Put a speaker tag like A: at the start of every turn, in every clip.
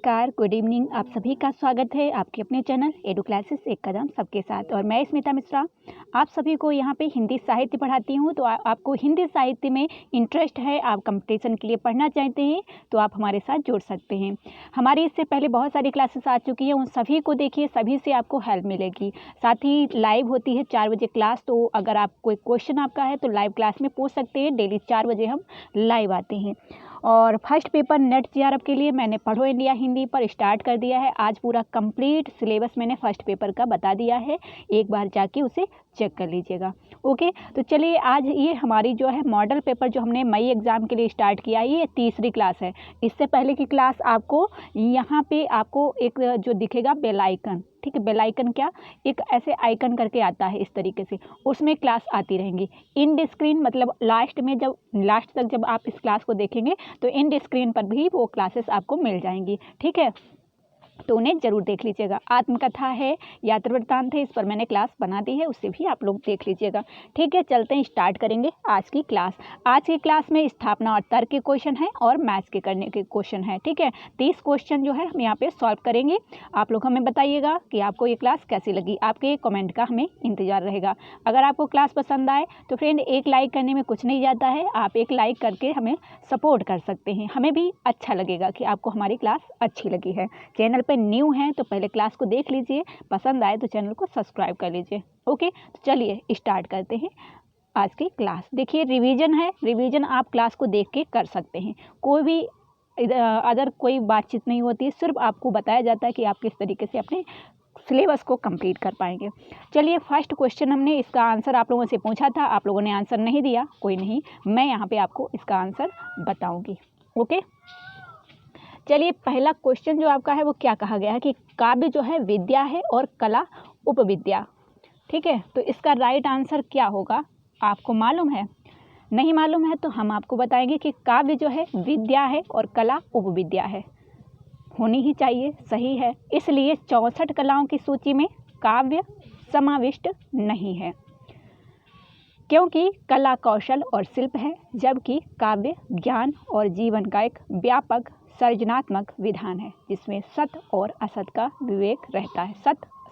A: नमस्कार, good evening. आप सभी का स्वागत है आपके अपने चैनल एडू क्लासेस एक कदम सबके साथ। और मैं स्मिता मिश्रा आप सभी को यहाँ पे हिंदी साहित्य पढ़ाती हूँ। तो आपको हिंदी साहित्य में इंटरेस्ट है, आप कंपटीशन के लिए पढ़ना चाहते हैं तो आप हमारे साथ जुड़ सकते हैं। हमारी इससे पहले बहुत सारी क्लासेस आ चुकी हैं, उन सभी को देखिए, सभी से आपको हेल्प मिलेगी। साथ ही लाइव होती है 4 बजे क्लास, तो अगर आप कोई क्वेश्चन आपका है तो लाइव क्लास में पूछ सकते हैं। डेली 4 बजे हम लाइव आते हैं। और फर्स्ट पेपर नेट जेआरएफ के लिए मैंने पढ़ो इंडिया हिंदी पर स्टार्ट कर दिया है। आज पूरा कंप्लीट सिलेबस मैंने फर्स्ट पेपर का बता दिया है, एक बार जाके उसे चेक कर लीजिएगा। ओके, तो चलिए आज ये हमारी जो है मॉडल पेपर जो हमने मई एग्ज़ाम के लिए स्टार्ट किया है, ये तीसरी क्लास है। इससे पहले की क्लास आपको यहाँ पे आपको एक जो दिखेगा बेल आइकन, ठीक है, बेल आइकन क्या, एक ऐसे आइकन करके आता है इस तरीके से, उसमें क्लास आती रहेंगी। इंड स्क्रीन मतलब लास्ट में, जब लास्ट तक जब आप इस क्लास को देखेंगे तो इंड स्क्रीन पर भी वो क्लासेस आपको मिल जाएंगी, ठीक है, तो उन्हें ज़रूर देख लीजिएगा। आत्मकथा है, यात्रा वृत्तांत है, इस पर मैंने क्लास बना दी है, उससे भी आप लोग देख लीजिएगा। ठीक है, चलते हैं, स्टार्ट करेंगे आज की क्लास। आज की क्लास में स्थापना और तर्क के क्वेश्चन हैं और मैथ्स के करने के क्वेश्चन हैं। ठीक है, 30 क्वेश्चन जो है हम यहाँ पे सॉल्व करेंगे। आप लोग हमें बताइएगा कि आपको ये क्लास कैसी लगी, आपके कमेंट का हमें इंतजार रहेगा। अगर आपको क्लास पसंद आए तो फ्रेंड एक लाइक करने में कुछ नहीं जाता है, आप एक लाइक करके हमें सपोर्ट कर सकते हैं, हमें भी अच्छा लगेगा कि आपको हमारी क्लास अच्छी लगी है। चैनल पे न्यू हैं तो पहले क्लास को देख लीजिए, पसंद आए तो चैनल को सब्सक्राइब कर लीजिए। ओके, तो चलिए स्टार्ट करते हैं आज की क्लास। देखिए रिवीजन है, रिवीजन आप क्लास को देख के कर सकते हैं, कोई भी अदर कोई बातचीत नहीं होती है, सिर्फ आपको बताया जाता है कि आप किस तरीके से अपने सिलेबस को कंप्लीट कर पाएंगे। चलिए फर्स्ट क्वेश्चन हमने इसका आंसर आप लोगों से पूछा था, आप लोगों ने आंसर नहीं दिया, कोई नहीं, मैं यहाँ पे आपको इसका आंसर बताऊँगी। ओके, चलिए पहला क्वेश्चन जो आपका है वो क्या कहा गया है कि काव्य जो है विद्या है और कला उपविद्या। ठीक है, तो इसका राइट आंसर क्या होगा, आपको मालूम है? नहीं मालूम है तो हम आपको बताएंगे कि काव्य जो है विद्या है और कला उपविद्या है, होनी ही चाहिए, सही है। इसलिए 64 कलाओं की सूची में काव्य समाविष्ट नहीं है, क्योंकि कला कौशल और शिल्प है, जबकि काव्य ज्ञान और जीवन का एक व्यापक सृजनात्मक विधान है, जिसमें सत्य और असत्य का विवेक रहता है,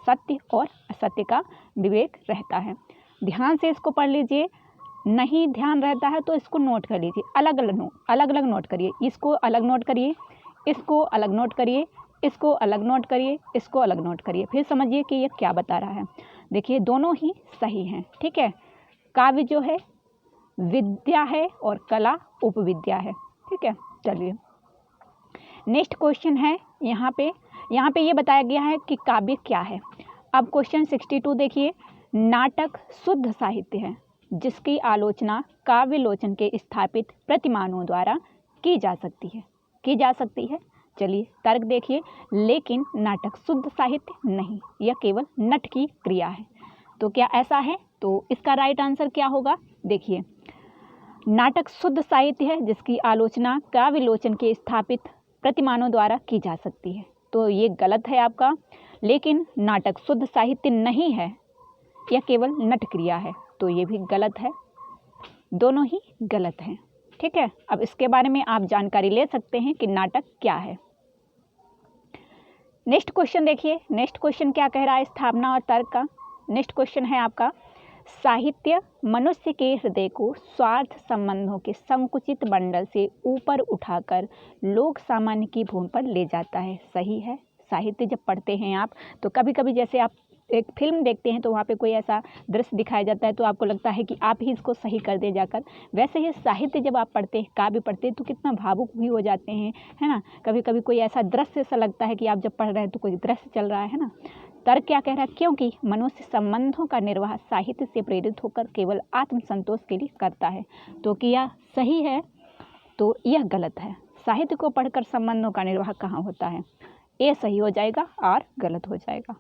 A: सत्य और असत्य का विवेक रहता है। ध्यान से इसको पढ़ लीजिए, नहीं ध्यान रहता है तो इसको नोट कर लीजिए, अलग अलग नोट करिए, इसको अलग नोट करिए, इसको अलग नोट करिए, इसको अलग नोट करिए, इसको अलग नोट करिए, फिर समझिए कि ये क्या बता रहा है। देखिए दोनों ही सही हैं। ठीक है, काव्य जो है विद्या है और कला उपविद्या है। ठीक है, चलिए नेक्स्ट क्वेश्चन है, यहाँ पे ये बताया गया है कि काव्य क्या है। अब क्वेश्चन 62 देखिए, नाटक शुद्ध साहित्य है जिसकी आलोचना काव्य लोचन के स्थापित प्रतिमानों द्वारा की जा सकती है। चलिए तर्क देखिए, लेकिन नाटक शुद्ध साहित्य नहीं, यह केवल नट की क्रिया है। तो क्या ऐसा है? तो इसका राइट आंसर क्या होगा, देखिए नाटक शुद्ध साहित्य है जिसकी आलोचना काव्य लोचन के स्थापित प्रतिमानों द्वारा की जा सकती है, तो ये गलत है आपका। लेकिन नाटक शुद्ध साहित्य नहीं है, यह केवल नट क्रिया है, तो ये भी गलत है, दोनों ही गलत हैं। ठीक है, अब इसके बारे में आप जानकारी ले सकते हैं कि नाटक क्या है। नेक्स्ट क्वेश्चन देखिए, नेक्स्ट क्वेश्चन क्या कह रहा है स्थापना और तर्क का। नेक्स्ट क्वेश्चन है आपका, साहित्य मनुष्य के हृदय को स्वार्थ संबंधों के संकुचित बंडल से ऊपर उठाकर लोक सामान्य की भूमि पर ले जाता है। सही है, साहित्य जब पढ़ते हैं आप तो कभी कभी जैसे आप एक फिल्म देखते हैं तो वहाँ पे कोई ऐसा दृश्य दिखाया जाता है तो आपको लगता है कि आप ही इसको सही कर दे जाकर, वैसे ही साहित्य जब आप पढ़ते हैं, काव्य पढ़ते हैं तो कितना भावुक भी हो जाते हैं, है ना। कभी कभी कोई ऐसा दृश्य सा लगता है कि आप जब पढ़ रहे हैं तो कोई दृश्य चल रहा है ना। तर्क क्या कह रहा है, क्योंकि मनुष्य संबंधों का निर्वाह साहित्य से प्रेरित होकर केवल आत्मसंतोष के लिए करता है। तो क्या सही है? तो यह गलत है, साहित्य को पढ़कर संबंधों का निर्वाह कहाँ होता है, ये सही हो जाएगा और गलत हो जाएगा।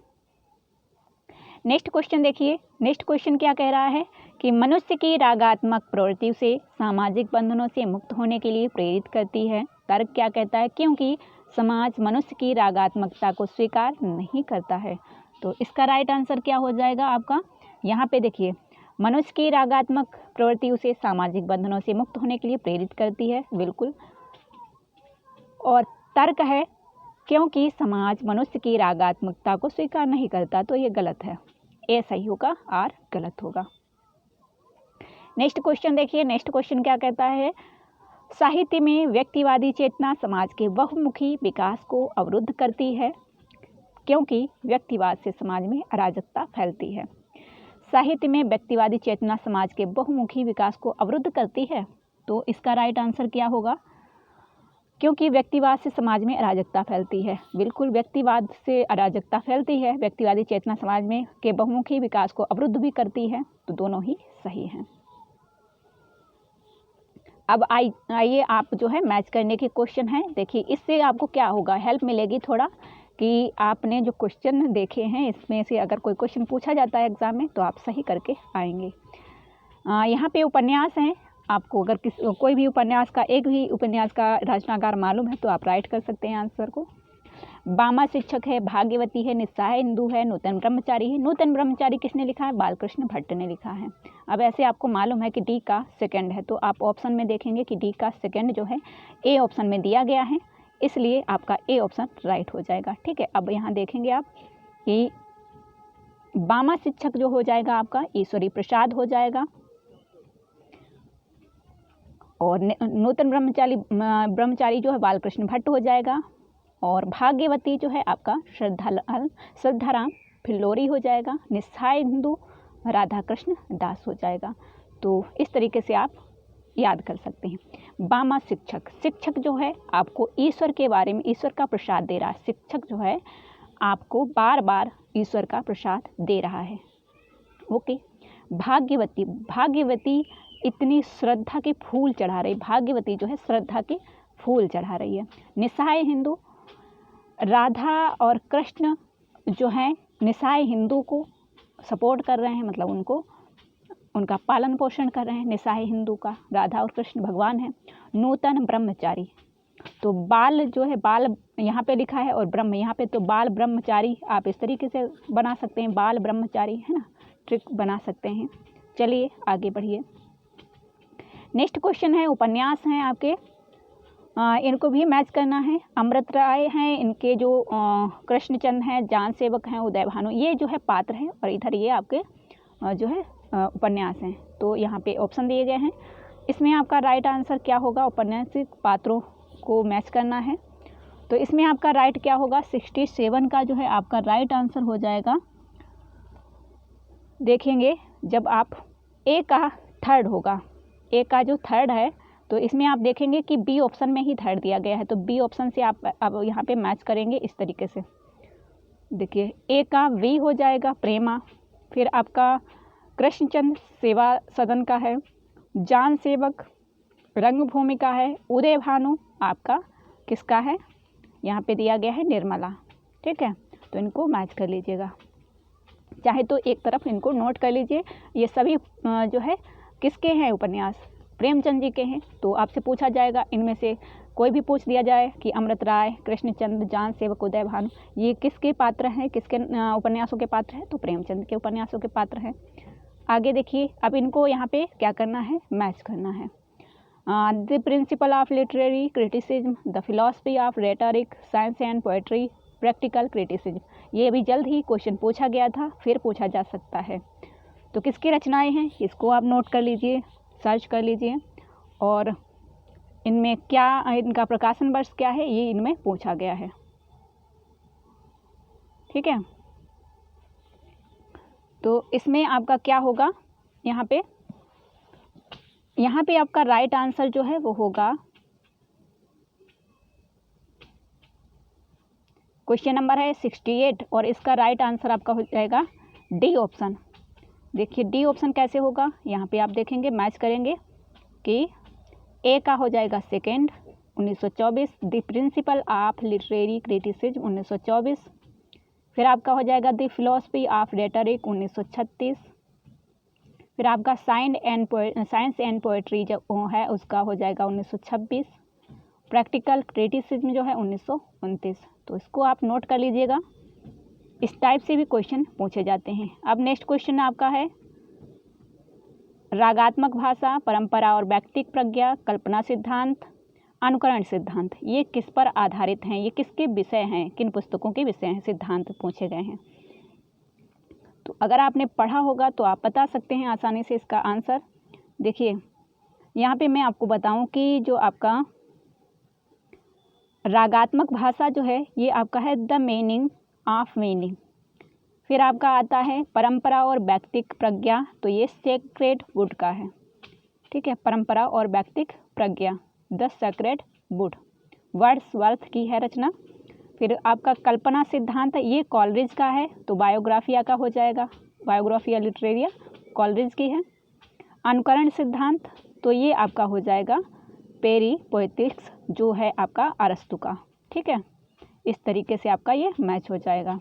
A: नेक्स्ट क्वेश्चन देखिए, नेक्स्ट क्वेश्चन क्या कह रहा है कि मनुष्य की रागात्मक प्रवृत्ति से सामाजिक बंधनों से मुक्त होने के लिए प्रेरित करती है। तर्क क्या कहता है, क्योंकि समाज मनुष्य की रागात्मकता को स्वीकार नहीं करता है। तो इसका राइट आंसर क्या हो जाएगा आपका, यहाँ पे देखिए, मनुष्य की रागात्मक प्रवृत्ति उसे सामाजिक बंधनों से मुक्त होने के लिए प्रेरित करती है, बिल्कुल। और तर्क है क्योंकि समाज मनुष्य की रागात्मकता को स्वीकार नहीं करता, तो ये गलत है। ए सही होगा, आर गलत होगा। नेक्स्ट क्वेश्चन देखिए, नेक्स्ट क्वेश्चन क्या कहता है, साहित्य में व्यक्तिवादी चेतना समाज के बहुमुखी विकास को अवरुद्ध करती है, क्योंकि व्यक्तिवाद से समाज में अराजकता फैलती है। साहित्य में व्यक्तिवादी चेतना समाज के बहुमुखी विकास को अवरुद्ध करती है, तो इसका राइट आंसर क्या होगा, क्योंकि व्यक्तिवाद से समाज में अराजकता फैलती है। बिल्कुल, व्यक्तिवाद से अराजकता फैलती है, व्यक्तिवादी चेतना समाज में के बहुमुखी विकास को अवरुद्ध भी करती है, तो दोनों ही सही हैं। अब आइए आप जो है मैच करने के क्वेश्चन हैं, देखिए इससे आपको क्या होगा, हेल्प मिलेगी थोड़ा कि आपने जो क्वेश्चन देखे हैं इसमें से अगर कोई क्वेश्चन पूछा जाता है एग्ज़ाम में तो आप सही करके आएंगे। यहाँ पे उपन्यास हैं, आपको अगर कोई भी उपन्यास का, एक भी उपन्यास का रचनाकार मालूम है तो आप राइट कर सकते हैं आंसर को। बामा शिक्षक है, भाग्यवती है, निस्सहाय हिंदू है, नूतन ब्रह्मचारी है। नूतन ब्रह्मचारी किसने लिखा है, बालकृष्ण भट्ट ने लिखा है। अब ऐसे आपको मालूम है कि डी का सेकंड है, तो आप ऑप्शन में देखेंगे कि डी का सेकंड जो है ए ऑप्शन में दिया गया है, इसलिए आपका ए ऑप्शन राइट हो जाएगा। ठीक है, अब यहाँ देखेंगे आप कि बामा शिक्षक जो हो जाएगा आपका ईश्वरी प्रसाद हो जाएगा, और नूतन ब्रह्मचारी जो है बालकृष्ण भट्ट हो जाएगा, और भाग्यवती जो है आपका श्रद्धाराम फिल्लोरी हो जाएगा, निस्सहाय हिंदू राधा कृष्ण दास हो जाएगा। तो इस तरीके से आप याद कर सकते हैं। बामा शिक्षक, शिक्षक जो है आपको ईश्वर के बारे में, ईश्वर का प्रसाद दे रहा है। शिक्षक जो है आपको बार बार ईश्वर का प्रसाद दे रहा है। ओके, भाग्यवती, भाग्यवती इतनी श्रद्धा के फूल चढ़ा रही, भाग्यवती जो है श्रद्धा के फूल चढ़ा रही है। निस्सहाय हिंदू, राधा और कृष्ण जो है निस्सहाय हिंदू को सपोर्ट कर रहे हैं, मतलब उनका पालन पोषण कर रहे हैं। निस्सहाय हिंदू का राधा और कृष्ण भगवान हैं। नूतन ब्रह्मचारी, तो बाल जो है, बाल यहाँ पे लिखा है और ब्रह्म यहाँ पे, तो बाल ब्रह्मचारी आप इस तरीके से बना सकते हैं, बाल ब्रह्मचारी है ना, ट्रिक बना सकते हैं। चलिए आगे बढ़िए। नेक्स्ट क्वेश्चन है, उपन्यास हैं आपके, इनको भी मैच करना है। अमृत राय हैं, इनके जो कृष्णचंद हैं, जान सेवक हैं, उदय भानु, ये जो है पात्र हैं, और इधर ये आपके जो है उपन्यास हैं। तो यहाँ पे ऑप्शन दिए गए हैं, इसमें आपका राइट आंसर क्या होगा, उपन्यासिक पात्रों को मैच करना है। तो इसमें आपका राइट क्या होगा, 67 का जो है आपका राइट आंसर हो जाएगा। देखेंगे जब आप ए का थर्ड होगा, ए का जो थर्ड है, तो इसमें आप देखेंगे कि बी ऑप्शन में ही थर्ड दिया गया है, तो बी ऑप्शन से आप अब यहाँ पे मैच करेंगे इस तरीके से। देखिए ए का वी हो जाएगा प्रेमा, फिर आपका कृष्णचंद सेवा सदन का है, जान सेवक रंगभूमि का है, उदय भानु आपका किसका है, यहाँ पे दिया गया है निर्मला। ठीक है, तो इनको मैच कर लीजिएगा, चाहे तो एक तरफ इनको नोट कर लीजिए। ये सभी जो है किसके हैं उपन्यास, प्रेमचंद जी के हैं। तो आपसे पूछा जाएगा, इनमें से कोई भी पूछ दिया जाए कि अमृत राय, कृष्णचंद, जान सेवक, उदय भानु ये किसके पात्र हैं, किसके उपन्यासों के पात्र हैं, तो प्रेमचंद के उपन्यासों के पात्र हैं। आगे देखिए, अब इनको यहाँ पे क्या करना है, मैच करना है। The principle of literary criticism, the philosophy of rhetoric, science and poetry, practical criticism, ये अभी जल्द ही क्वेश्चन पूछा गया था, फिर पूछा जा सकता है। तो किसकी रचनाएं हैं, इसको आप नोट कर लीजिए, सर्च कर लीजिए, और इनमें क्या, इनका प्रकाशन वर्ष क्या है, ये इनमें पूछा गया है। ठीक है, तो इसमें आपका क्या होगा, यहाँ पे आपका राइट आंसर जो है वो होगा क्वेश्चन नंबर है 68, और इसका राइट आंसर आपका हो जाएगा डी ऑप्शन। देखिए डी ऑप्शन कैसे होगा, यहाँ पे आप देखेंगे मैच करेंगे कि ए का हो जाएगा second 1924, the principle of literary criticism 1924, फिर आपका हो जाएगा द फिलॉसफी ऑफ रेटोरिक 1936, फिर आपका साइंस एंड पोएट्री जो है उसका हो जाएगा 1926, प्रैक्टिकल क्रिटिसिज्म जो है 1929। तो इसको आप नोट कर लीजिएगा, इस टाइप से भी क्वेश्चन पूछे जाते हैं। अब नेक्स्ट क्वेश्चन आपका है, रागात्मक भाषा, परंपरा और व्यक्तिक प्रज्ञा, कल्पना सिद्धांत, अनुकरण सिद्धांत ये किस पर आधारित हैं, ये किसके विषय हैं, किन पुस्तकों के विषय हैं, सिद्धांत पूछे गए हैं। तो अगर आपने पढ़ा होगा तो आप बता सकते हैं आसानी से इसका आंसर। देखिए यहाँ पे मैं आपको बताऊं कि जो आपका रागात्मक भाषा जो है ये आपका है द मीनिंग ऑफ मीनिंग। फिर आपका आता है परंपरा और व्यक्तिक प्रज्ञा, तो ये सेक्रेड वुड का है। ठीक है, परंपरा और व्यक्तिक प्रज्ञा, द सेक्रेड वुड, वर्ड्सवर्थ की है रचना। फिर आपका कल्पना सिद्धांत ये कॉलरिज का है, तो बायोग्राफिया का हो जाएगा, बायोग्राफिया लिटरेरिया कॉलरिज की है। अनुकरण सिद्धांत तो ये आपका हो जाएगा पेरी पोएटिक्स, जो है आपका अरस्तु का। ठीक है, इस तरीके से आपका ये मैच हो जाएगा।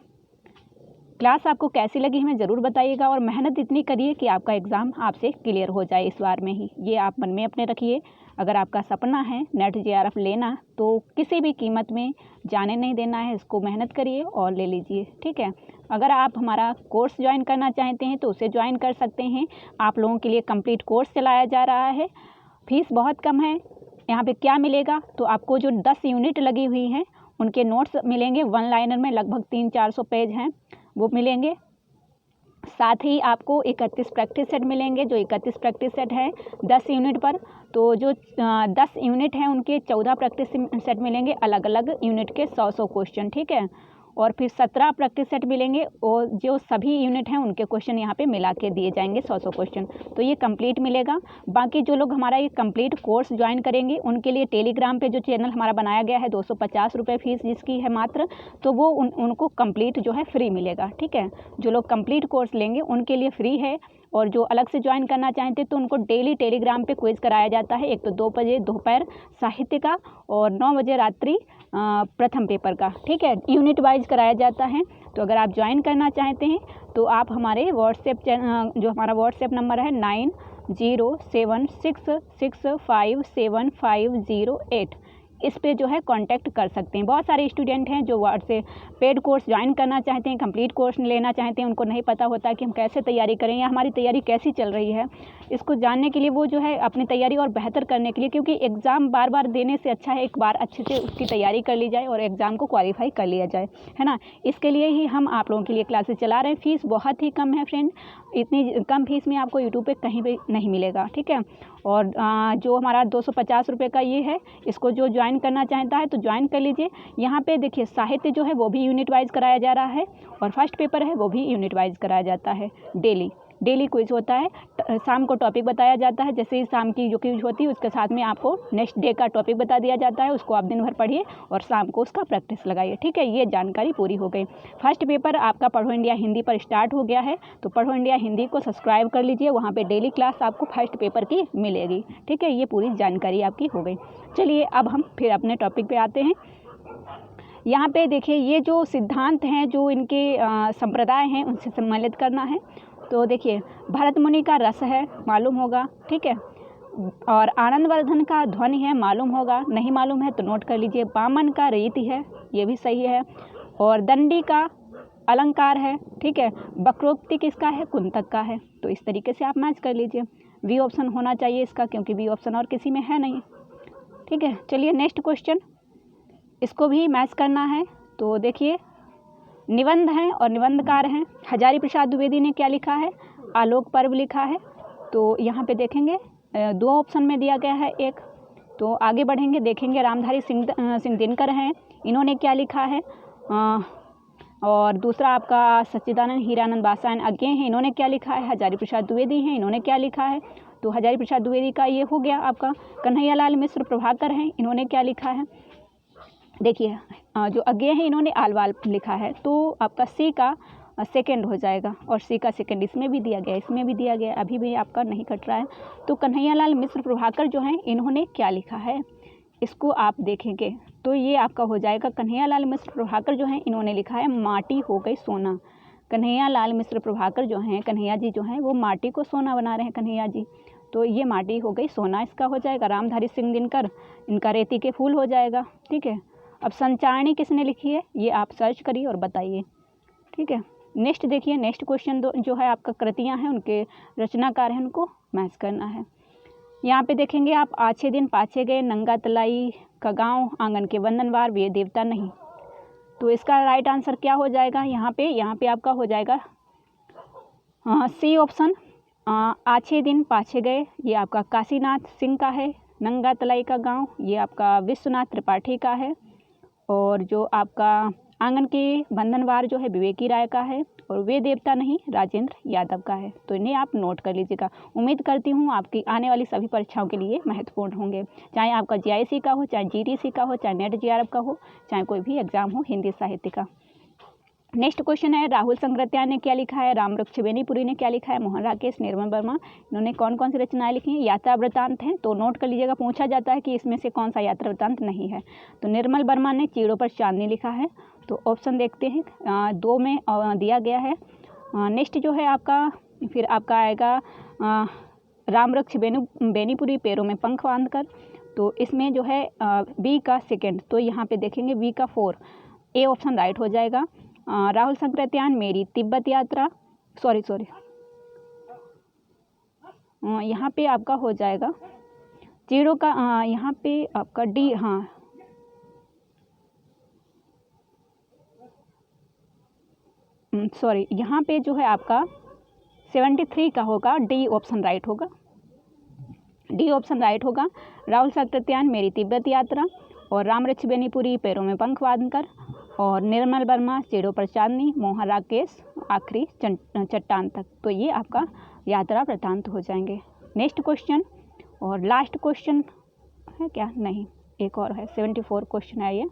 A: क्लास आपको कैसी लगी हमें ज़रूर बताइएगा और मेहनत इतनी करिए कि आपका एग्ज़ाम आपसे क्लियर हो जाए इस बार में ही, ये आप मन में अपने रखिए। अगर आपका सपना है नेट JRF लेना तो किसी भी कीमत में जाने नहीं देना है, इसको मेहनत करिए और ले लीजिए। ठीक है, अगर आप हमारा कोर्स ज्वाइन करना चाहते हैं तो उसे ज्वाइन कर सकते हैं। आप लोगों के लिए कंप्लीट कोर्स चलाया जा रहा है, फीस बहुत कम है। यहाँ पे क्या मिलेगा, तो आपको जो 10 यूनिट लगी हुई हैं उनके नोट्स मिलेंगे, वन लाइनर में लगभग 300-400 पेज हैं वो मिलेंगे। साथ ही आपको 31 प्रैक्टिस सेट मिलेंगे, जो 31 प्रैक्टिस सेट है 10 यूनिट पर, तो जो 10 यूनिट हैं उनके 14 प्रैक्टिस सेट मिलेंगे, अलग अलग यूनिट के 100-100 क्वेश्चन। ठीक है, और फिर 17 प्रैक्टिस सेट मिलेंगे और जो सभी यूनिट हैं उनके क्वेश्चन यहाँ पे मिला के दिए जाएंगे 100-100 क्वेश्चन, तो ये कंप्लीट मिलेगा। बाकी जो लोग हमारा ये कंप्लीट कोर्स ज्वाइन करेंगे उनके लिए टेलीग्राम पे जो चैनल हमारा बनाया गया है 250 रुपये फीस जिसकी है मात्र, तो वो उनको कंप्लीट जो है फ्री मिलेगा। ठीक है, जो लोग कंप्लीट कोर्स लेंगे उनके लिए फ्री है, और जो अलग से ज्वाइन करना चाहते तो उनको डेली टेलीग्राम पे क्विज कराया जाता है, एक तो 2 बजे दोपहर साहित्य का और 9 बजे रात्रि प्रथम पेपर का। ठीक है, यूनिट वाइज कराया जाता है। तो अगर आप ज्वाइन करना चाहते हैं तो आप हमारे व्हाट्सएप जो हमारा व्हाट्सएप नंबर है 9076657508, इस पे जो है कांटेक्ट कर सकते हैं। बहुत सारे स्टूडेंट हैं जो व्हाट्सएप पेड कोर्स ज्वाइन करना चाहते हैं, कंप्लीट कोर्स लेना चाहते हैं, उनको नहीं पता होता कि हम कैसे तैयारी करें या हमारी तैयारी कैसी चल रही है। इसको जानने के लिए वो जो है अपनी तैयारी और बेहतर करने के लिए, क्योंकि एग्ज़ाम बार बार देने से अच्छा है एक बार अच्छे से उसकी तैयारी कर ली जाए और एग्ज़ाम को क्वालिफाई कर लिया जाए, है ना। इसके लिए ही हम आप लोगों के लिए क्लासेस चला रहे हैं। फ़ीस बहुत ही कम है फ्रेंड, इतनी कम फीस में आपको यूट्यूब पे कहीं भी नहीं मिलेगा। ठीक है, और जो हमारा 250 रुपये का ये है, इसको जो ज्वाइन करना चाहता है तो ज्वाइन कर लीजिए। यहाँ पे देखिए साहित्य जो है वो भी यूनिट वाइज कराया जा रहा है और फर्स्ट पेपर है वो भी यूनिट वाइज कराया जाता है। डेली क्विज होता है, शाम को टॉपिक बताया जाता है, जैसे ही शाम की जो क्विज होती है उसके साथ में आपको नेक्स्ट डे का टॉपिक बता दिया जाता है, उसको आप दिन भर पढ़िए और शाम को उसका प्रैक्टिस लगाइए। ठीक है, ये जानकारी पूरी हो गई। फर्स्ट पेपर आपका पढ़ो इंडिया हिंदी पर स्टार्ट हो गया है, तो पढ़ो इंडिया हिंदी को सब्सक्राइब कर लीजिए, वहाँ पे डेली क्लास आपको फर्स्ट पेपर की मिलेगी। ठीक है, ये पूरी जानकारी आपकी हो गई। चलिए अब हम फिर अपने टॉपिक पे आते हैं। यहाँ पे देखिए ये जो सिद्धांत हैं जो इनके संप्रदाय हैं उनसे सम्मिलित करना है। तो देखिए भरत मुनि का रस है, मालूम होगा। ठीक है, और आनंदवर्धन का ध्वनि है, मालूम होगा। नहीं मालूम है तो नोट कर लीजिए। वामन का रीति है, ये भी सही है। और दंडी का अलंकार है। ठीक है, वक्रोक्ति किसका है, कुंतक का है। तो इस तरीके से आप मैच कर लीजिए। बी ऑप्शन होना चाहिए इसका, क्योंकि बी ऑप्शन और किसी में है नहीं। ठीक है, चलिए नेक्स्ट क्वेश्चन, इसको भी मैच करना है। तो देखिए निबंध हैं और निबंधकार हैं। हजारी प्रसाद द्विवेदी ने क्या लिखा है, आलोक पर्व लिखा है। तो यहाँ पे देखेंगे 2 ऑप्शन में दिया गया है एक, तो आगे बढ़ेंगे देखेंगे। रामधारी सिंह दिनकर हैं, इन्होंने क्या लिखा है। और दूसरा आपका सच्चिदानंद हीरानंद बासायन अज्ञे हैं, इन्होंने क्या लिखा है। हजारी प्रसाद द्विवेदी हैं, इन्होंने क्या लिखा है। तो हजारी प्रसाद द्विवेदी का ये हो गया आपका। कन्हैयालाल मिश्र प्रभाकर हैं, इन्होंने क्या लिखा है। देखिए जो अज्ञे हैं इन्होंने आलवाल लिखा है, तो आपका सी का सेकंड हो जाएगा, और सी का सेकंड इसमें भी दिया गया, इसमें भी दिया गया, अभी भी आपका नहीं कट रहा है। तो कन्हैयालाल मिश्र प्रभाकर जो हैं इन्होंने क्या लिखा है, इसको आप देखेंगे तो ये आपका हो जाएगा। कन्हैयालाल मिश्र प्रभाकर जो हैं इन्होंने लिखा है माटी हो गई सोना। कन्हैयालाल मिश्र प्रभाकर जो हैं, कन्हैया जी जो हैं वो माटी को सोना बना रहे हैं, कन्हैया जी। तो ये माटी हो गई सोना इसका हो जाएगा। रामधारी सिंह दिनकर, इनका रेती के फूल हो जाएगा। ठीक है, अब संचारणी किसने लिखी है ये आप सर्च करिए और बताइए। ठीक है, नेक्स्ट देखिए, नेक्स्ट क्वेश्चन जो है आपका कृतियाँ हैं उनके रचनाकार हैं, उनको मैच करना है। यहाँ पे देखेंगे आप, आछे दिन पाछे गए, नंगा तलाई, का गांव, आंगन के बंधनवार, वे देवता नहीं। तो इसका राइट आंसर क्या हो जाएगा यहाँ पे आपका हो जाएगा सी ऑप्शन, आछे दिन पाछे गए, ये आपका काशीनाथ सिंह का है। नंगा तलाई का गांव, ये आपका विश्वनाथ त्रिपाठी का है। और जो आपका आंगन के बंधनवार जो है विवेकी राय का है। और वे देवता नहीं राजेंद्र यादव का है। तो इन्हें आप नोट कर लीजिएगा। उम्मीद करती हूँ आपकी आने वाली सभी परीक्षाओं के लिए महत्वपूर्ण होंगे, चाहे आपका जीआईसी का हो, चाहे जीडीसी का हो, चाहे नेट जीआरएफ का हो, चाहे कोई भी एग्जाम हो हिंदी साहित्य का। नेक्स्ट क्वेश्चन है, राहुल संग्रत्यान ने क्या लिखा है, रामवृक्ष बेनीपुरी ने क्या लिखा है, मोहन राकेश, निर्मल वर्मा, इन्होंने कौन कौन सी रचनाएं लिखी हैं। यात्रा वृत्तांत हैं, तो नोट कर लीजिएगा। पूछा जाता है कि इसमें से कौन सा यात्रा वृत्तांत नहीं है। तो निर्मल वर्मा ने चीड़ों पर चांदनी लिखा है। तो ऑप्शन देखते हैं, 2 में दिया गया है। नेक्स्ट जो है आपका, फिर आपका आएगा रामवृक्ष बेनीपुरी, पैरों में पंख बांधकर। तो इसमें जो है बी का सेकेंड, तो यहाँ पे देखेंगे बी का 4, ए ऑप्शन राइट हो जाएगा। राहुल संग्रत्यान मेरी तिब्बत यात्रा, सॉरी यहाँ पे आपका हो जाएगा चीड़ों का, यहाँ पे आपका डी, हाँ सॉरी, यहाँ पे जो है आपका 73 का होगा, डी ऑप्शन राइट होगा, डी ऑप्शन राइट होगा। राहुल संग्रत्यान मेरी तिब्बत यात्रा, और रामवृक्ष बेनीपुरी पैरों में पंख बांधकर, और निर्मल वर्मा चीड़ों पर चांदनी, मोहन राकेश आखिरी चट्टान तक। तो ये आपका यात्रा वृत्तांत हो जाएंगे। नेक्स्ट क्वेश्चन और लास्ट क्वेश्चन है क्या, नहीं एक और है, 74 क्वेश्चन है ये।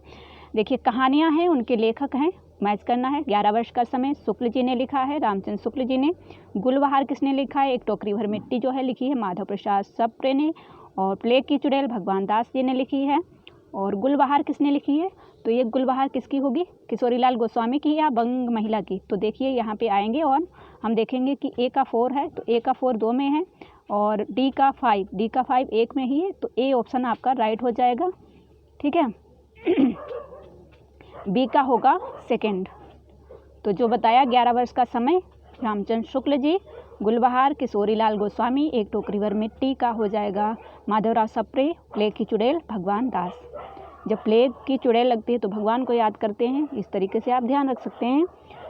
A: देखिए कहानियाँ हैं, उनके लेखक हैं, मैच करना है। 11 वर्ष का समय शुक्ल जी ने लिखा है, रामचंद्र शुक्ल जी ने। गुलबहार किसने लिखा है, एक टोकरी भर मिट्टी जो है लिखी है माधव प्रसाद सप्रे ने। और प्लेग की चुड़ैल भगवान दास जी ने लिखी है। और गुलबहार किसने लिखी है, तो ये गुलबहार किसकी होगी, किशोरीलाल गोस्वामी की या बंग महिला की। तो देखिए यहाँ पे आएंगे और हम देखेंगे कि ए का 4 है, तो ए का 4 2 में है, और डी का 5 एक में ही है। तो ए ऑप्शन आपका राइट हो जाएगा, ठीक है। बी का होगा सेकंड। तो जो बताया 11 वर्ष का समय रामचंद्र शुक्ल जी, गुलबहार किशोरीलाल गोस्वामी, एक टोकरी भर मिट्टी का हो जाएगा माधवराव सप्रे, प्लेग की चुड़ैल भगवान दास। जब प्लेग की चुड़ैल लगती है तो भगवान को याद करते हैं, इस तरीके से आप ध्यान रख सकते हैं।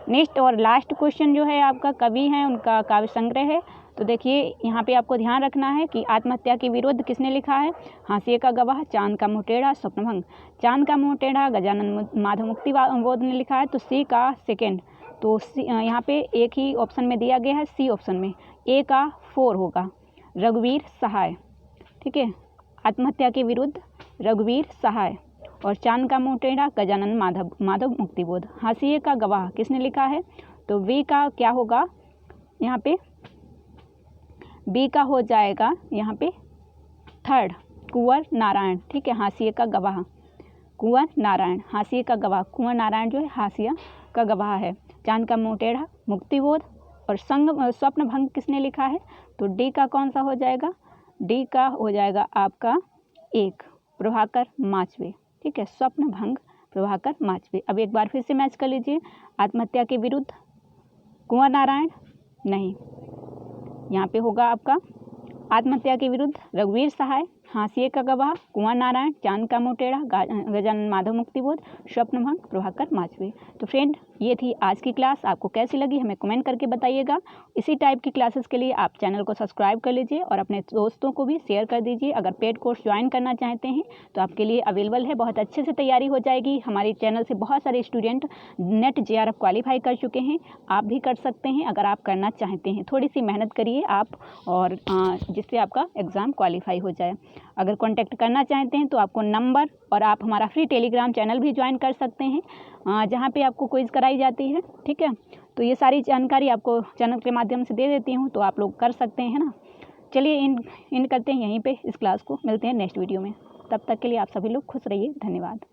A: नेक्स्ट और लास्ट क्वेश्चन जो है आपका कवि है, उनका काव्य संग्रह है। तो देखिए यहाँ पे आपको ध्यान रखना है कि आत्महत्या के विरुद्ध किसने लिखा है, हाशिए का गवाह, चांद का मुँह टेढ़ा, स्वप्नभंग। चांद का मुँह टेढ़ा गजानन माधव मुक्ति बोध ने लिखा है, तो सी का सेकेंड। तो यहाँ पे एक ही ऑप्शन में दिया गया है, सी ऑप्शन में। ए का 4 होगा, रघुवीर सहाय, ठीक है। आत्महत्या के विरुद्ध रघुवीर सहाय। और चांद का मुँह टेढ़ा गजानन माधव मुक्तिबोध। हाशिए का गवाह किसने लिखा है, तो वी का क्या होगा यहाँ पे, बी का हो जाएगा यहाँ पे 3rd, कुंवर नारायण, ठीक है। हाशिए का गवाह कुंवर नारायण, हाशिए का गवाह कुंवर नारायण जो है हाशिया का गवाह है। चांद का मुँह टेढ़ा मुक्तिबोध। और स्वप्न भंग किसने लिखा है, तो डी का कौन सा हो जाएगा, डी का हो जाएगा आपका 1, प्रभाकर माचवे, ठीक है। स्वप्न भंग प्रभाकर माचवे। अब एक बार फिर से मैच कर लीजिए। आत्महत्या के विरुद्ध कुंवर नारायण नहीं, यहाँ पे होगा आपका आत्महत्या के विरुद्ध रघुवीर सहाय, हाशिए का गवाह कुंवर नारायण, चांद का मुँह टेढ़ा गजानन माधव मुक्तिबोध, स्वप्नभंग प्रभाकर माचवे। तो फ्रेंड ये थी आज की क्लास, आपको कैसी लगी हमें कमेंट करके बताइएगा। इसी टाइप की क्लासेस के लिए आप चैनल को सब्सक्राइब कर लीजिए और अपने दोस्तों को भी शेयर कर दीजिए। अगर पेड कोर्स ज्वाइन करना चाहते हैं तो आपके लिए अवेलेबल है, बहुत अच्छे से तैयारी हो जाएगी। हमारे चैनल से बहुत सारे स्टूडेंट नेट जीआरएफ क्वालिफाई कर चुके हैं, आप भी कर सकते हैं अगर आप करना चाहते हैं। थोड़ी सी मेहनत करिए आप, और जिससे आपका एग्ज़ाम क्वालिफाई हो जाए। अगर कांटेक्ट करना चाहते हैं तो आपको नंबर, और आप हमारा फ्री टेलीग्राम चैनल भी ज्वाइन कर सकते हैं, जहाँ पे आपको क्विज़ कराई जाती है, ठीक है। तो ये सारी जानकारी आपको चैनल के माध्यम से दे देती हूँ, तो आप लोग कर सकते हैं ना। चलिए इन करते हैं यहीं पे इस क्लास को, मिलते हैं नेक्स्ट वीडियो में। तब तक के लिए आप सभी लोग खुश रहिए, धन्यवाद।